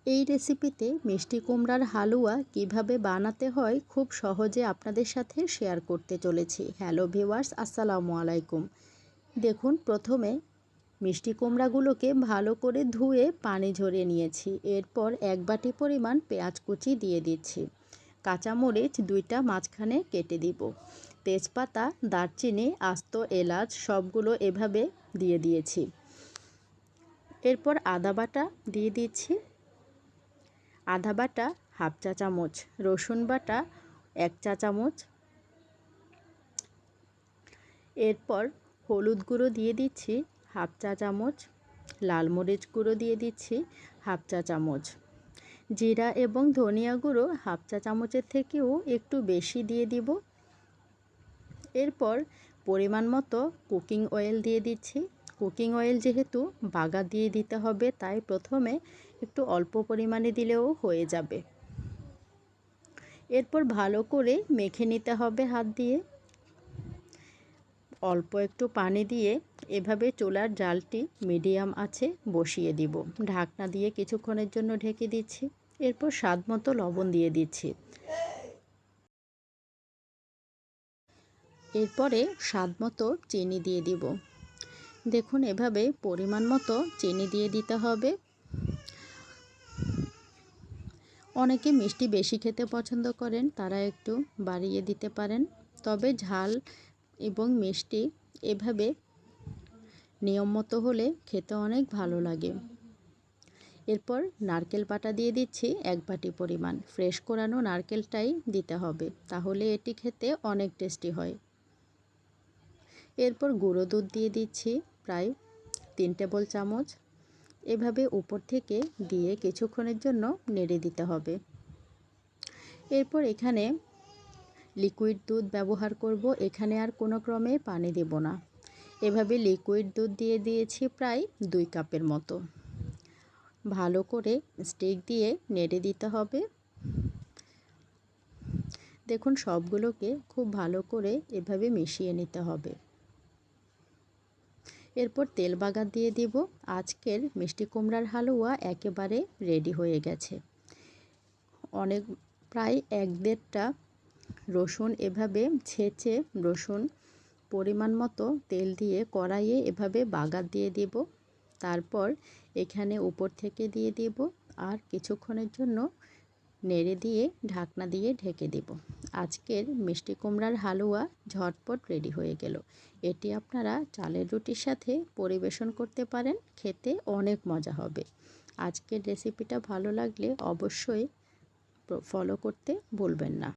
এই রেসিপিতে মিষ্টি কুমড়ার হালুয়া কিভাবে বানাতে হয় খুব সহজে আপনাদের সাথে শেয়ার করতে চলেছি। হ্যালো ভিউয়ার্স, আসসালামু আলাইকুম। দেখুন, প্রথমে মিষ্টি কুমড়াগুলোকে ভালো করে ধুয়ে পানি ঝরিয়ে নিয়েছি। এরপর এক বাটি পরিমাণ পেঁয়াজ কুচি দিয়ে দিচ্ছি। কাঁচামরিচ 2টা মাঝখানে কেটে দিব। তেজপাতা, দারচিনি, আস্ত এলাচ সবগুলো এভাবে দিয়ে দিয়েছি। এরপর আদা বাটা দিয়ে দিচ্ছি, আদা বাটা হাফ চা চামচ, রসুন বাটা 1 চা চামচ। এরপর হলুদ গুঁড়ো দিয়ে দিচ্ছি হাফ চা চামচ, লাল মরিচ গুঁড়ো দিয়ে দিচ্ছি হাফ চা চামচ, জিরা এবং ধনিয়া গুঁড়ো হাফ চা চামচের থেকেও একটু বেশি দিয়ে দিব। এরপর পরিমাণ মতো কুকিং অয়েল দিয়ে দিচ্ছি। কুকিং অয়েল যেহেতু বাগার দিয়ে দিতে হবে, তাই প্রথমে একটু অল্প পরিমাণে দিলেও হয়ে যাবে। এরপর ভালো করে মেখে নিতে হবে হাত দিয়ে। অল্প একটু পানি দিয়ে এভাবে চুলার জালটি মিডিয়াম আঁচে বসিয়ে দিব। ঢাকনা দিয়ে কিছুক্ষণের জন্য ঢেকে দিচ্ছি। এরপর স্বাদ মতো লবণ দিয়ে দিচ্ছি। এরপরে স্বাদ মতো চিনি দিয়ে দিব। দেখুন, এভাবে পরিমাণ মতো চিনি দিয়ে দিতে হবে। অনেকে মিষ্টি বেশি খেতে পছন্দ করেন, তারা একটু বাড়িয়ে দিতে পারেন। তবে ঝাল এবং মিষ্টি এভাবে নিয়ম মতো হলে খেতে অনেক ভালো লাগে। এরপর নারকেল বাটা দিয়ে দিচ্ছি 1 বাটি পরিমাণ। ফ্রেশ কোরানো নারকেলটাই দিতে হবে, তাহলে এটি খেতে অনেক টেস্টি হয়। এরপর গুঁড়ো দুধ দিয়ে দিচ্ছি প্রায় 3 টেবিল চামচ। এভাবে উপর থেকে দিয়ে কিছুক্ষণের জন্য নেড়ে দিতে হবে। এরপর এখানে লিকুইড দুধ ব্যবহার করব। এখানে আর কোনো ক্রমে পানি দেব না। এভাবে লিকুইড দুধ দিয়ে দিয়েছি প্রায় 2 কাপের মতো। ভালো করে স্টিক দিয়ে নেড়ে দিতে হবে। দেখুন, সবগুলোকে খুব ভালো করে এভাবে মিশিয়ে নিতে হবে। এরপর তেল বাগার দিয়ে দিব। আজকের মিষ্টি কুমড়ার হালুয়া একেবারে রেডি হয়ে গেছে। প্রায় 1-1.5টা রসুন এভাবে ছেঁচে রসুন পরিমাণ মতো তেল দিয়ে কড়াইয়ে এভাবে বাগার দিয়ে দিব। তারপর এখানে উপর থেকে দিয়ে দিব আর কিছুক্ষণের জন্য নেড়ে দিয়ে ঢাকনা দিয়ে ঢেকে দেব। আজকের মিষ্টি কুমড়ার হালুয়া ঝটপট রেডি হয়ে গেল। এটি আপনারা চালের রুটির সাথে পরিবেশন করতে পারেন, খেতে অনেক মজা হবে। আজকের রেসিপিটা ভালো লাগলে অবশ্যই ফলো করতে ভুলবেন না।